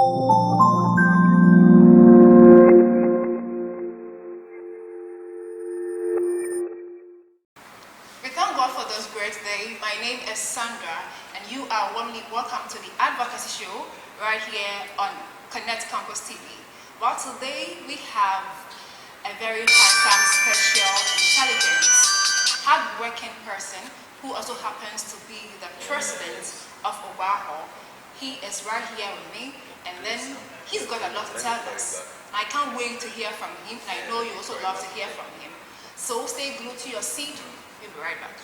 We thank God for this great day. My name is Sandra, and you are warmly welcome to the advocacy show right here on Connect Campus TV. Well, today we have a very handsome, special, intelligent, hard-working person who also happens to be the president of Oguaa. He is right here with me, and then he's got a lot to tell us. I can't wait to hear from him, and I know you also love to hear from him. So stay glued to your seat. We'll be right back.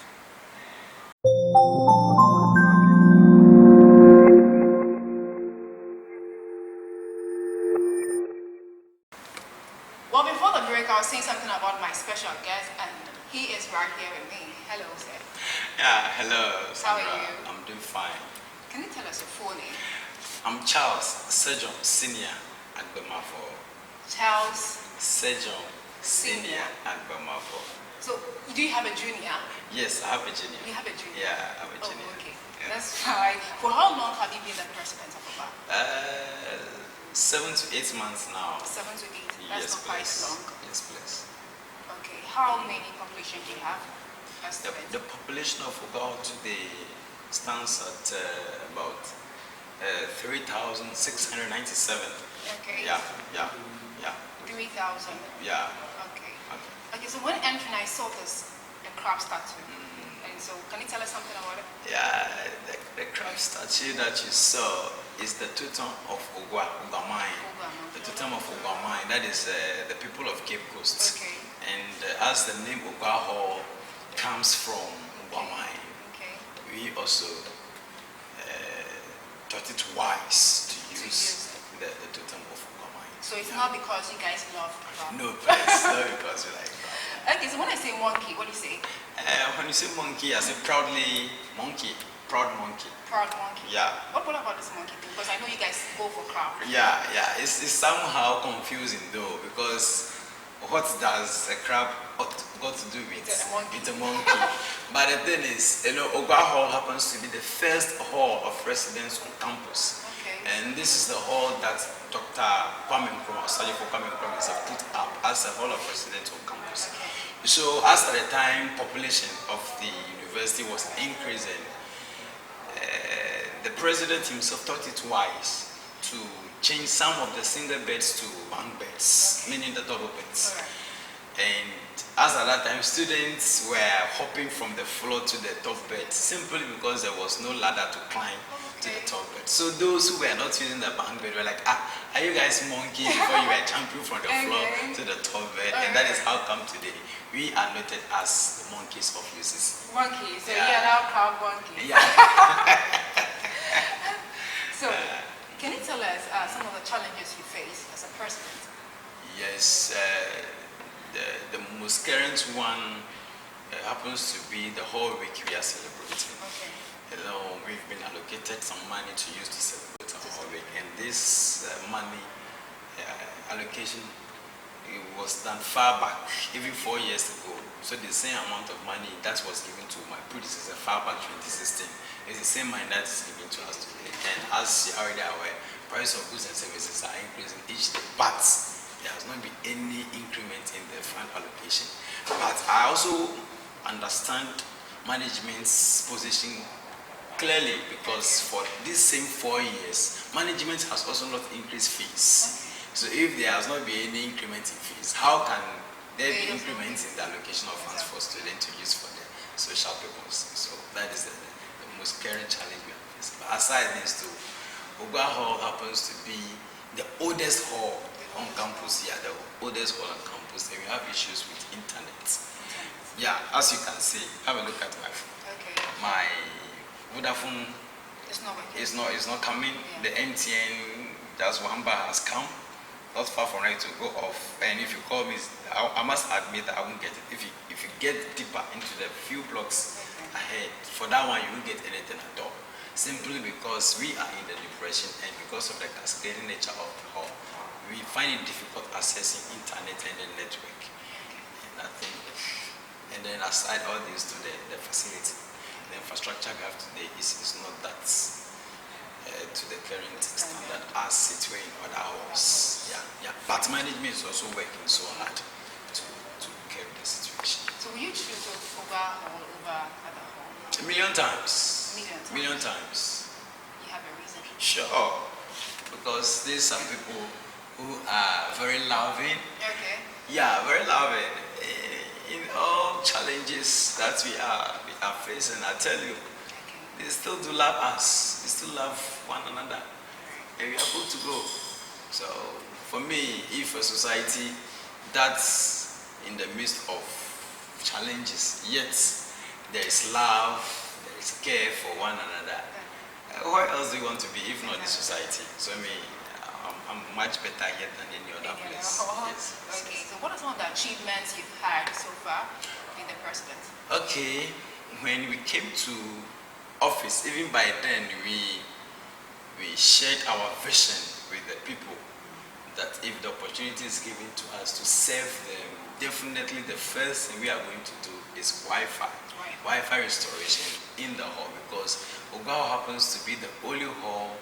Well, before the break, I was saying something about my special guest, and he is right here with me. Hello, sir. Yeah, hello, Sandra. How are you? I'm doing fine. Can you tell us your full name? I'm Charles Sejong Senior Agbemafo. Charles Sejong Senior Agbemafo. So, do you have a junior? Yes, I have a junior. You have a junior? Yeah, I have a junior. Oh, okay. Yeah. That's fine. For how long have you been the president of Oguaa? 7 to 8 months now. 7 to 8. That's Yes, not quite please. long. Yes, please. Okay. How many population do you have? The population of Oguaa today stands at about 3,697. Okay. Yeah. 3,000. Yeah. Okay. Okay, so when entering, I saw this, the crab statue. And so, can you tell us something about it? Yeah, the crab statue that you saw is the totem of Oguaa mine. The totem of Oguaa mine, that is the people of Cape Coast. Okay. And as the name Oguaa comes from Oguaa mine, Okay. we also thought it wise to use the totem of Oguaa mine. So it's not because you guys love crab? No, but it's not because we like crab. Okay, so when I say monkey, what do you say? When you say monkey, I say proudly monkey, proud monkey. Proud monkey. Yeah. What about this monkey thing? Because I know you guys go for crab. Yeah. It's somehow confusing though, because what does a crab got to do with It's a monkey. It's a monkey. But the thing is, Oguaa Hall happens to be the first hall of residence on campus. Okay. And this is the hall that Dr. Kwame Nkrumah, Sajifo Kwame Nkrumah, has put up as a hall of residence on campus. Okay. So as at the time population of the university was increasing, the president himself thought it wise to change some of the single beds to bunk beds, meaning the double beds. Alright. And as at that time, students were hopping from the floor to the top bed simply because there was no ladder to climb to the top bed. So those who were not using the bunk bed were like, are you guys monkeys before you were jumping from the floor to the top bed? And that is how come today we are noted as the monkeys of UCC. Monkey, so Yeah. you're now crab monkey. Yeah. So, can you tell us some of the challenges you face as a president? Yes, the most current one happens to be the whole week we are celebrating. Okay. We've been allocated some money to use to celebrate our whole week, and this money allocation, it was done far back, even 4 years ago. So the same amount of money that was given to my predecessor far back 2016 is the same money that is given to us today. And as you're already aware, price of goods and services are increasing each day, but there has not been any increment in the fund allocation. But I also understand management's position clearly, because for these same 4 years, management has also not increased fees. So if there has not been any increment in fees, how can there be increments in the allocation of funds for students to use for their social purposes? So that is the most current challenge we are facing. But aside these two, Oguaa Hall happens to be the oldest hall on campus here, the oldest hall on campus, and we have issues with internet. Yeah, as you can see, have a look at my phone. Okay. My Vodafone It's not working. is not coming. Yeah. The MTN, that's one bar has come. Not far from it to go off. And if you call me, I must admit that I won't get it. If you get deeper into the few blocks ahead, for that one you won't get anything at all. Simply because we are in the depression, and because of the cascading nature of the hall, we find it difficult accessing internet and the network. And I think, and then aside all this to the facility, the infrastructure we have today is not that to the current standard as it But management is also working so hard to curb the situation. So will you choose Oguaa Hall over other hall? A million times. Million times. Million times. You have a reason? Sure. Because these are people who are very loving. Okay. Yeah, very loving. In all challenges that we are facing, I tell you, they still do love us. They still love one another. And we are good to go. So, for me, if a society that's in the midst of challenges, yet there is love, there is care for one another, where else do you want to be if not the society? So, I mean, I'm much better here than any other place. Yes. Okay, so what are some of the achievements you've had so far in the president? Okay, when we came to office, even by then, we shared our vision with the people that if the opportunity is given to us to serve them, definitely the first thing we are going to do is Wi-Fi. Wi-Fi restoration in the hall, because Oguaa happens to be the only hall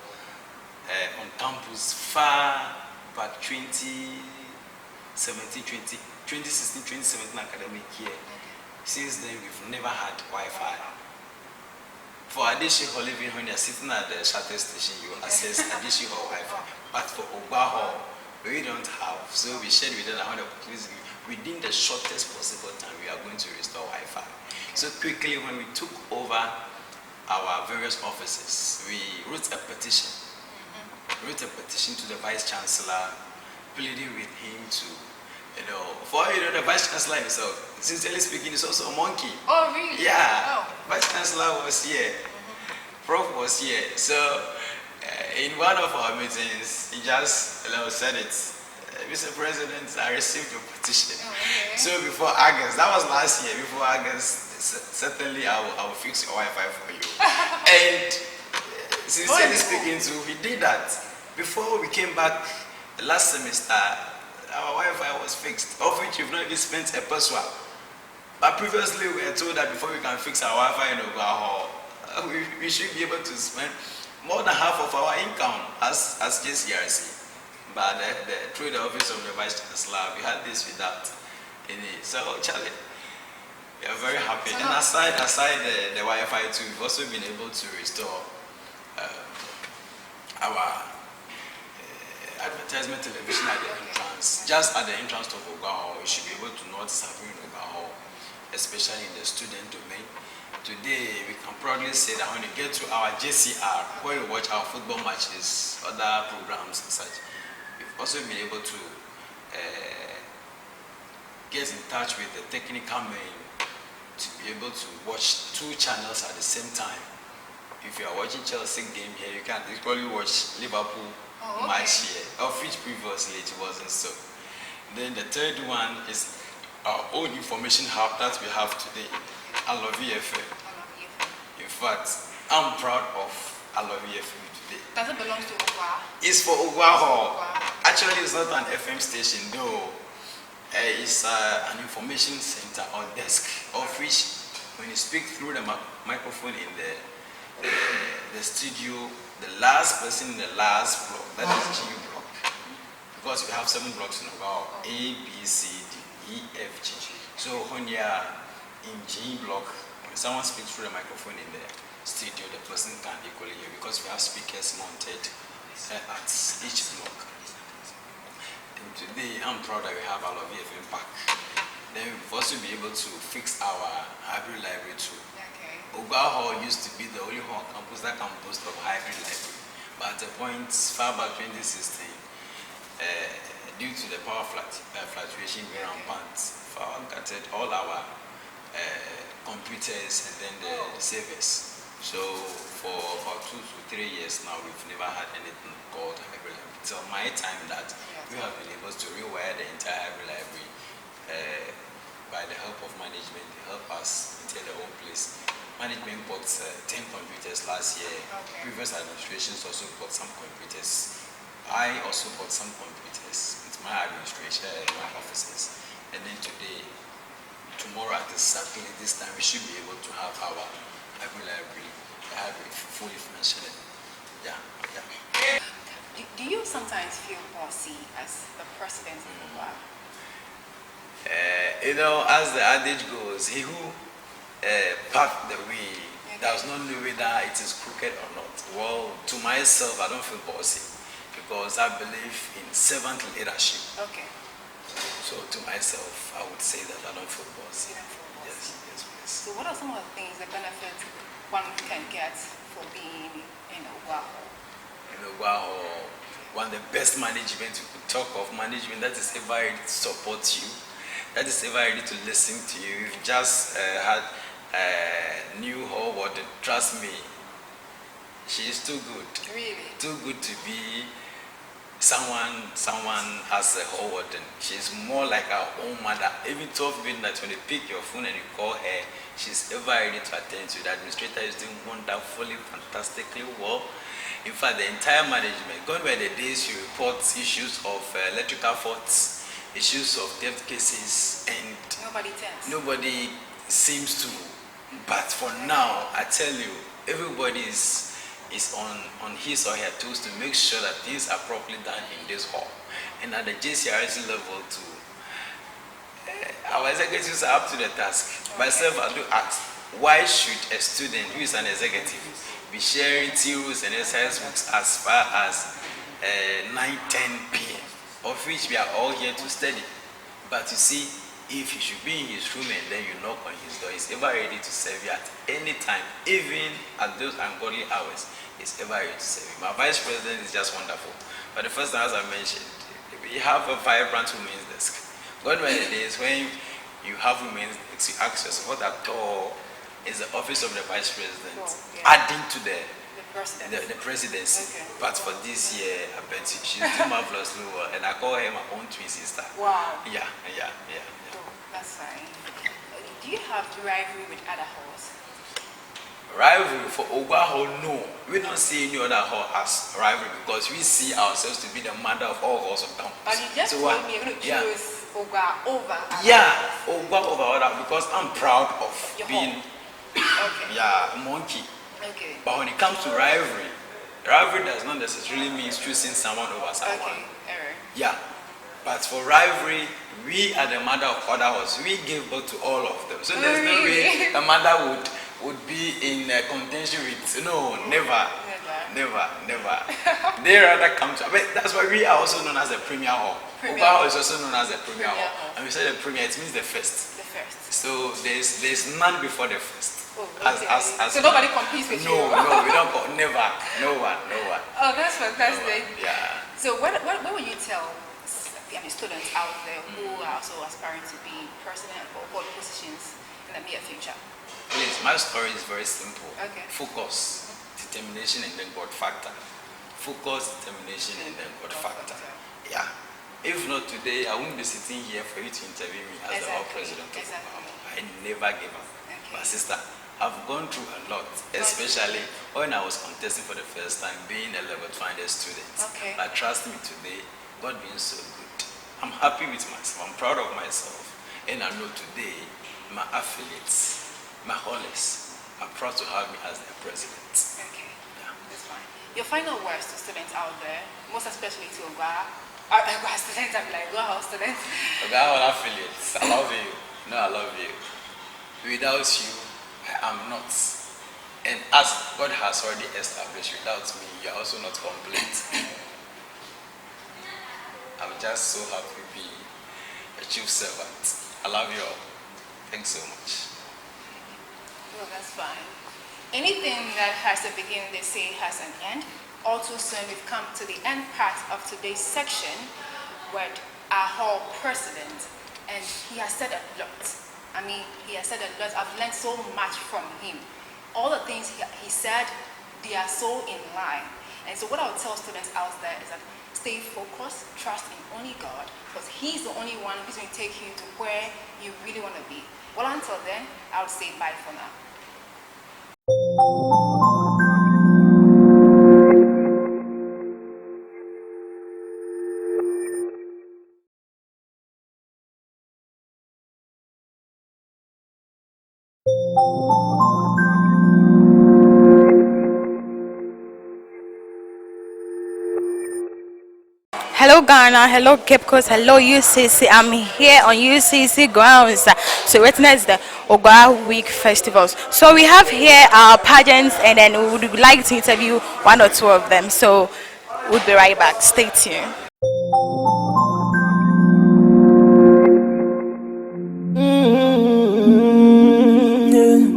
on campus far back 2016, 2017 academic year. Since then, we've never had Wi-Fi. For Adishi Hall, even when you're sitting at the shuttle station, you access Adishi Hall Wi-Fi. But for Oguaa Hall, we don't have. So we shared with them how the opportunities within the shortest possible time, we are going to restore Wi-Fi. So quickly, when we took over our various offices, we wrote a petition. To the Vice Chancellor, pleading with him to, the Vice Chancellor himself, sincerely speaking, is also a monkey. Oh, really? Yeah. Oh. Vice Chancellor was here. Prof was here. So, in one of our meetings, he just said it. Mr. President, I received your petition. Oh, okay. So before August, that was last year, before August, certainly I will fix your Wi-Fi for you. And sincerely speaking too, he did that. Before we came back last semester, our Wi-Fi was fixed, of which we've not even spent a peso. But previously we were told that before we can fix our Wi-Fi in Oguaa Hall, we should be able to spend more than half of our income as JCRC. But through the office of the Vice Chancellor, we had this without any. So, Charlie, we are very happy. And aside the Wi-Fi too, we've also been able to restore our advertisement television at the entrance. Just at the entrance to Oguaa Hall, you should be able to know what's happening in Oguaa Hall, especially in the student domain. Today, we can proudly say that when you get to our JCR, where you watch our football matches, other programs and such, we've also been able to get in touch with the technical men to be able to watch 2 channels at the same time. If you are watching Chelsea game here, you can equally watch Liverpool match here, of which previously it wasn't so. Then the third one is our own information hub that we have today, Alovi-FM. In fact, I'm proud of Alovi-FM today. Does it belong to Oguaa? It's for Oguaa Hall. Actually, it's not an FM station, though. It's an information center or desk, of which when you speak through the microphone in the studio, the last person in the last block, that is G block. Because we have 7 blocks in Oguaa, A, B, C, D, E, F, G. So when you are in G block, when someone speaks through the microphone in the studio, the person can equally hear because we have speakers mounted at each block. And today, I'm proud that we have our VFM pack. Then we've also been able to fix our hybrid library too. Oguaa Hall used to be the only hall campus that can boast of hybrid library. But at a point far back 2016, due to the power fluctuation being rampant, power gutted all our computers and then the servers. So for about 2 to 3 years now, we've never had anything called hybrid library. Till my time that we have been able to rewire the entire hybrid library by the help of management. They help us maintain the whole place. Management bought 10 computers last year. Previous administrations also bought some computers. I also bought some computers with my administration and my offices. And then tomorrow at exactly this time, we should be able to have our library fully functioning. Yeah. Do you sometimes feel bossy as the president of Oguaa? As the adage goes, he who path the way does not know whether it is crooked or not. Well, to myself, I don't feel bossy because I believe in servant leadership. Okay. So to myself, I would say that I don't feel bossy. You don't feel bossy. Yes, please. So what are some of the things, the benefits one can get for being in Oguaa? In Oguaa, one of the best management you could talk of, management that is ever ready to support you, that is ever ready to listen to you. You've just had a new hall warden. Trust me, she is too good. Really? Too good to be someone as a hall warden. She's more like our own mother. Even 12 midnight when you pick your phone and you call her, she's ever ready to attend to you. The administrator is doing wonderfully, fantastically well. In fact, the entire management, gone by the days you report issues of electrical faults, issues of debt cases, and nobody seems to. But for now, I tell you, everybody is on his or her toes to make sure that things are properly done in this hall. And at the JCRC level too, our executives are up to the task. Okay. Myself, I do ask, why should a student who is an executive be sharing rules and exercise books as far as 9-10 p.m., of which we are all here to study? But you see, if he should be in his room and then you knock on his door, he's ever ready to serve you at any time, even at those ungodly hours. He's ever ready to serve you. My vice president is just wonderful. But the first time, as I mentioned, we have a vibrant women's desk. Gone by the days when you have women's desk, you ask yourself, what at all is the office of the vice president adding to the presidency? Okay. But for this year, I bet she's too marvelously well, and I call her my own twin sister. Wow. Yeah. Oh, that's fine. Do you have rivalry with other halls? Rivalry for Oguaa Hall? No. We don't see any other hall as rivalry because we see ourselves to be the mother of all halls of town. But you just told me you're going to choose Oguaa over other halls. Oguaa over other because I'm proud of your being monkey. Okay. But when it comes to rivalry does not necessarily mean choosing someone over someone. Okay. Yeah. But for rivalry, we are the mother of other halls. We give birth to all of them. So there's no way the mother would be in contention with. No, never. They rather come to. But that's why we are also known as the premier hall. Oguaa Hall is also known as the premier hall. And we say the premier, it means the first. The first. So there's none before the first. Oh, okay. So nobody competes with you? No, we don't. Never. No one. Oh, that's fantastic. Yeah. So what would you tell students out there who are also aspiring to be president or hold positions in the near future? Please, my story is very simple. Okay. Focus, determination, and then God factor. Focus, determination, and then God factor. Yeah. If not today, I wouldn't be sitting here for you to interview me as the president of Oguaa. I never give up. Okay. My sister, I've gone through a lot, especially when I was contesting for the first time, being a level 200 student. Okay. But trust me today, God being so good, I'm happy with myself, I'm proud of myself, and I know today, my affiliates, my holies, are proud to have me as their president. Okay, that's fine. Your final words to students out there, most especially to Oguaa students, I'm like, Oguaa students. Oguaa affiliates, I love you. No, I love you. Without you, I am not. And as God has already established, without me, you are also not complete. I'm just so happy to be a chief servant. I love you all. Thanks so much. Well, that's fine. Anything that has a beginning, they say, has an end. All too soon, we've come to the end part of today's section with our hall president, and he has said a lot. I mean, he has said a lot. I've learned so much from him. All the things he said, they are so in line. And so what I would tell students out there is that stay focused, trust in only God, because He's the only one who's going to take you to where you really want to be. Well, until then, I would say bye for now. Hello Ghana, hello Cape Coast, hello UCC. I'm here on UCC grounds to witness the Oguaa Week festivals. So we have here our pageants, and then we would like to interview one or two of them. So we'll be right back. Stay tuned.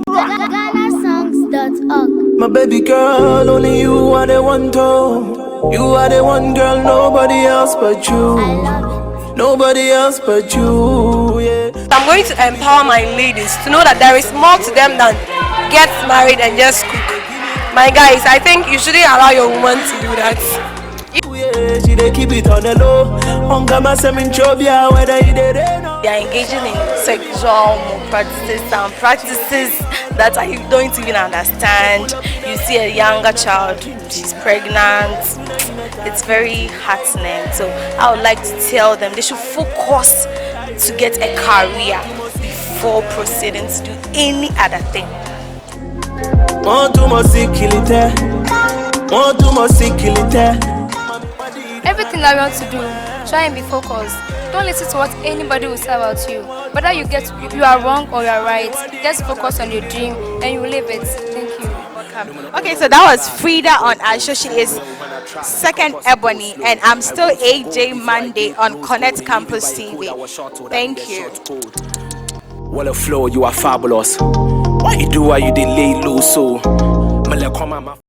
GhanaSongs.org. My baby girl, only you are the one to. You are the one girl, nobody else but you. I love it. Nobody else but you, yeah. I'm going to empower my ladies to know that there is more to them than get married and just cook. My guys, I think you shouldn't allow your woman to do that. Yeah, she dey keep it on the low. Whether you did it or They are engaging in sexual practices and practices that I don't even understand. You see a younger child, she's pregnant. It's very heartening. So I would like to tell them they should focus to get a career before proceeding to do any other thing. want to more sick, kill it. Want to more sick, kill it. Everything that you want to do, try and be focused. Don't listen to what anybody will say about you. Whether you are wrong or you are right, just focus on your dream and you will live it. Thank you. Okay, so that was Frida on our show. She is second Ebony, and I'm still AJ Monday on Connect Campus TV. Thank you. Well, flow, you are fabulous. Why you do why you did lay low so?